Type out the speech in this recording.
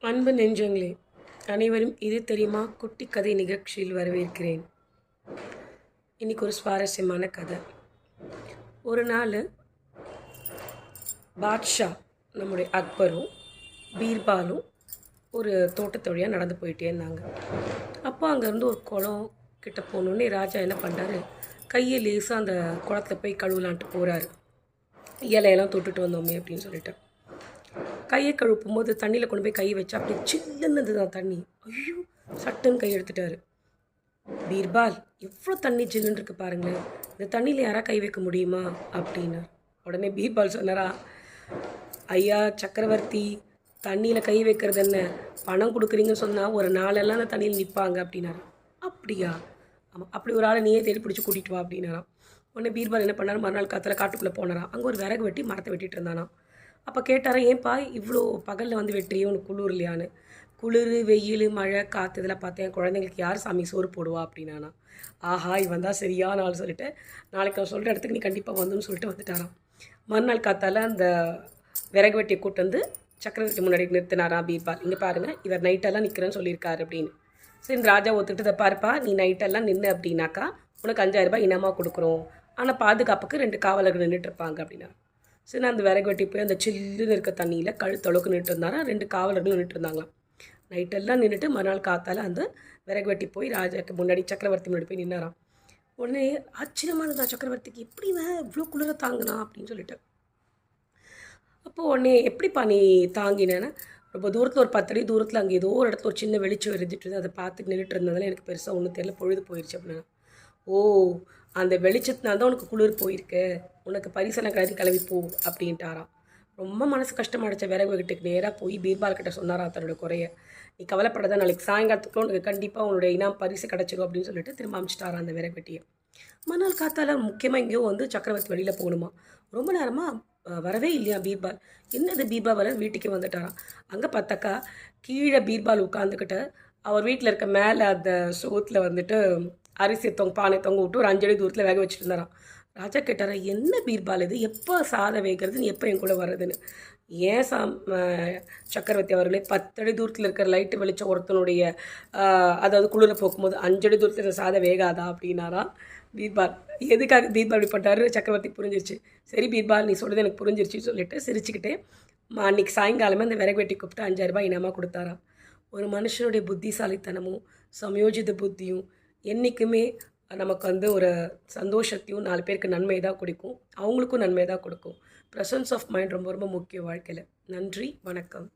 அன்பு நெஞ்சங்களே, அனைவரும் இது தெரியுமா குட்டி கதை நிகழ்ச்சியில் வரவேற்கிறேன். இன்றைக்கி ஒரு சுவாரஸ்யமான கதை. ஒரு நாள் பாட்ஷா நம்முடைய அக்பரும் பீர்பாலும் ஒரு தோட்டத்து வழியாக நடந்து போயிட்டே இருந்தாங்க. அப்போ அங்கேருந்து ஒரு குளம் கிட்ட போகணுன்னே ராஜா என்ன பண்ணுறாரு, கையை லேசாக அந்த குளத்தில் போய் கழுவலான்ட்டு போகிறாரு. இலையெல்லாம் தொட்டுட்டு வந்தோமே அப்படின்னு சொல்லிட்டு கையை கழுப்பும் போது தண்ணியில் கொண்டு போய் கை வச்சா அப்படியே சில்லுன்னு இருந்தது தண்ணி. ஐயோ, சட்டுன்னு கை எடுத்துட்டாரு. பீர்பால், எவ்வளோ தண்ணி ஜில்லுன்னு இருக்கு பாருங்களேன், இந்த தண்ணியில் யாரா கை வைக்க முடியுமா அப்படின்னார். உடனே பீர்பால் சொன்னாரா, ஐயா சக்கரவர்த்தி, தண்ணியில் கை வைக்கிறது என்ன, பணம் கொடுக்குறீங்கன்னு சொன்னால் ஒரு நாளெல்லாம் அந்த தண்ணியில் நிற்பாங்க அப்படின்னாரு. அப்படியா, ஆமாம், அப்படி ஒரு ஆளை நீயே தேடி பிடிச்சி கூட்டிகிட்டு வா அப்படின்னாராம். உடனே பீர்பால் என்ன பண்ணார், மறுநாள் காலத்தில் காட்டுக்குள்ளே போனாராம். அங்கே ஒரு விறகு வெட்டி மரத்தை வெட்டிட்டு இருந்தானா. அப்போ கேட்டாரா, ஏன்பா இவ்வளோ பகலில் வந்து வெட்டுறியோ, உனக்கு குளிர் இல்லையான்னு. குளிர், வெயில், மழை, காற்று இதெல்லாம் பார்த்தேன், குழந்தைங்களுக்கு யார் சாமி சோறு போடுவா அப்படின்னானா. ஆஹா, இவன் தான் சரியான ஆள் சொல்லிட்டு, நாளைக்கு அவன் சொல்கிற இடத்துக்கு நீ கண்டிப்பாக வந்துன்னு சொல்லிட்டு வந்துட்டாராம். மறுநாள் காத்தால் அந்த விறகு வெட்டியை கூட்டு வந்து சக்கரவர்த்தி முன்னாடி நிறுத்தினாராம் பீர்பால். இங்கே பாருங்கள், இவர் நைட்டெல்லாம் நிற்கிறேன்னு சொல்லியிருக்காரு அப்படின்னு. சரி, இந்த ராஜா ஒத்துக்கிட்டு, இதை பாருப்பா, நீ நைட்டெல்லாம் நின்று அப்படின்னாக்கா உனக்கு 5000 ரூபாய் இனமாக கொடுக்குறோம், ஆனால் பாதுகாப்புக்கு 2 காவலர்கள் நின்றுட்டு இருப்பாங்க அப்படின்னா. சரி, நான் அந்த விறகு வெட்டி போய் அந்த சில்லுன்னு இருக்க தண்ணியில் கழுத்தளவுக்கு நின்றுட்டு இருந்தாரா. 2 காவலர்களும் நின்றுட்டு இருந்தாங்களாம். நைட்டெல்லாம் நின்றுட்டு மறுநாள் காத்தால் அந்த விறகு வெட்டி போய் ராஜாக்கு முன்னாடி சக்கரவர்த்தி முன்னாடி போய் நின்னாராம். உடனே ஆச்சரியமானதா சக்கரவர்த்திக்கு, எப்படி இவ்வளோ குளிர தாங்கினா அப்படின்னு சொல்லிட்டு. அப்போது உடனே எப்படிப்பா நீ தாங்கினேன்னா, ரொம்ப தூரத்தில் ஒரு 10 அடி தூரத்தில் அங்கே ஏதோ ஒரு இடத்துல ஒரு சின்ன வெளிச்சம் எரிஞ்சிட்டு இருந்தது, அதை பார்த்துட்டு நின்றுட்டு இருந்ததால எனக்கு பெருசாக ஒன்றும் தெரியல, பொழுது போயிடுச்சு அப்படின்னா. ஓ, அந்த வெளிச்சத்தினால்தான் உனக்கு குளிர் போயிருக்கு, உனக்கு பரிசெல்லாம் கிளம்பி போ அப்படின்ட்டாராம். ரொம்ப மனசு கஷ்டமாகிடுச்ச விறகு வீட்டுக்கு நேராக போய் பீர்பால் கிட்ட சொன்னாராம் தன்னோட குறைய. நீ கவலைப்படாத, நாளைக்கு சாயங்காலத்துக்குள்ள உனக்கு கண்டிப்பாக உன்னுடைய இனாம் பரிசு கிடச்சிடும் அப்படின்னு சொல்லிட்டு திரும்ப அமிச்சிட்டாராம் அந்த விறகு வெட்டியை. மறுநாள் காத்தால முக்கியமாக எங்கேயோ வந்து சக்கரவர்த்தி வெளியில் போகணுமா. ரொம்ப நேரமாக வரவே இல்லையா பீர்பால். என்னது பீர்பால் வர வீட்டுக்கே வந்துட்டாராம். அங்கே பார்த்தாக்கா கீழே பீர்பால் உட்காந்துக்கிட்டு அவர் வீட்டில் இருக்க மேலே அந்த சோத்தில் வந்துட்டு அரிசி பானை தொங்க விட்டு ஒரு 5 அடி தூரத்தில் வேக வச்சுட்டு இருந்தாராம். ராஜா கேட்டாரா, என்ன பீர்பால் இது, எப்போ சாதம் வேகிறதுன்னு, எப்போ என் கூட வர்றதுன்னு. ஏன் சக்கரவர்த்தி அவர்களே, 10 அடி தூரத்தில் இருக்கிற லைட்டு வெளிச்சம் ஒருத்தனுடைய அதாவது குளிர போக்கும்போது 5 அடி தூரத்தில் இருக்கிற சாதம் வேகாதா அப்படின்னாரா பீர்பால். எதுக்காக பீர்பால் இப்படி பண்ணுறாரு சக்கரவர்த்தி புரிஞ்சிருச்சு. சரி பீர்பால், நீ சொல்கிறது எனக்கு புரிஞ்சிருச்சுன்னு சொல்லிட்டு சிரிச்சுக்கிட்டே அன்றைக்கி சாயங்காலமே அந்த விறகு வெட்டி கூப்பிட்டு 5000 ரூபாய் இனமாக கொடுத்தாராம். ஒரு மனுஷனுடைய புத்திசாலித்தனமும் சமயோஜித புத்தியும் என்றைக்குமே நமக்கு வந்து ஒரு சந்தோஷத்தையும் 4 பேருக்கு நன்மை தான் கொடுக்கும், அவங்களுக்கும் நன்மை தான் கொடுக்கும். ப்ரெசன்ஸ் ஆஃப் மைண்ட் ரொம்ப ரொம்ப முக்கியம் வாழ்க்கையில். நன்றி, வணக்கம்.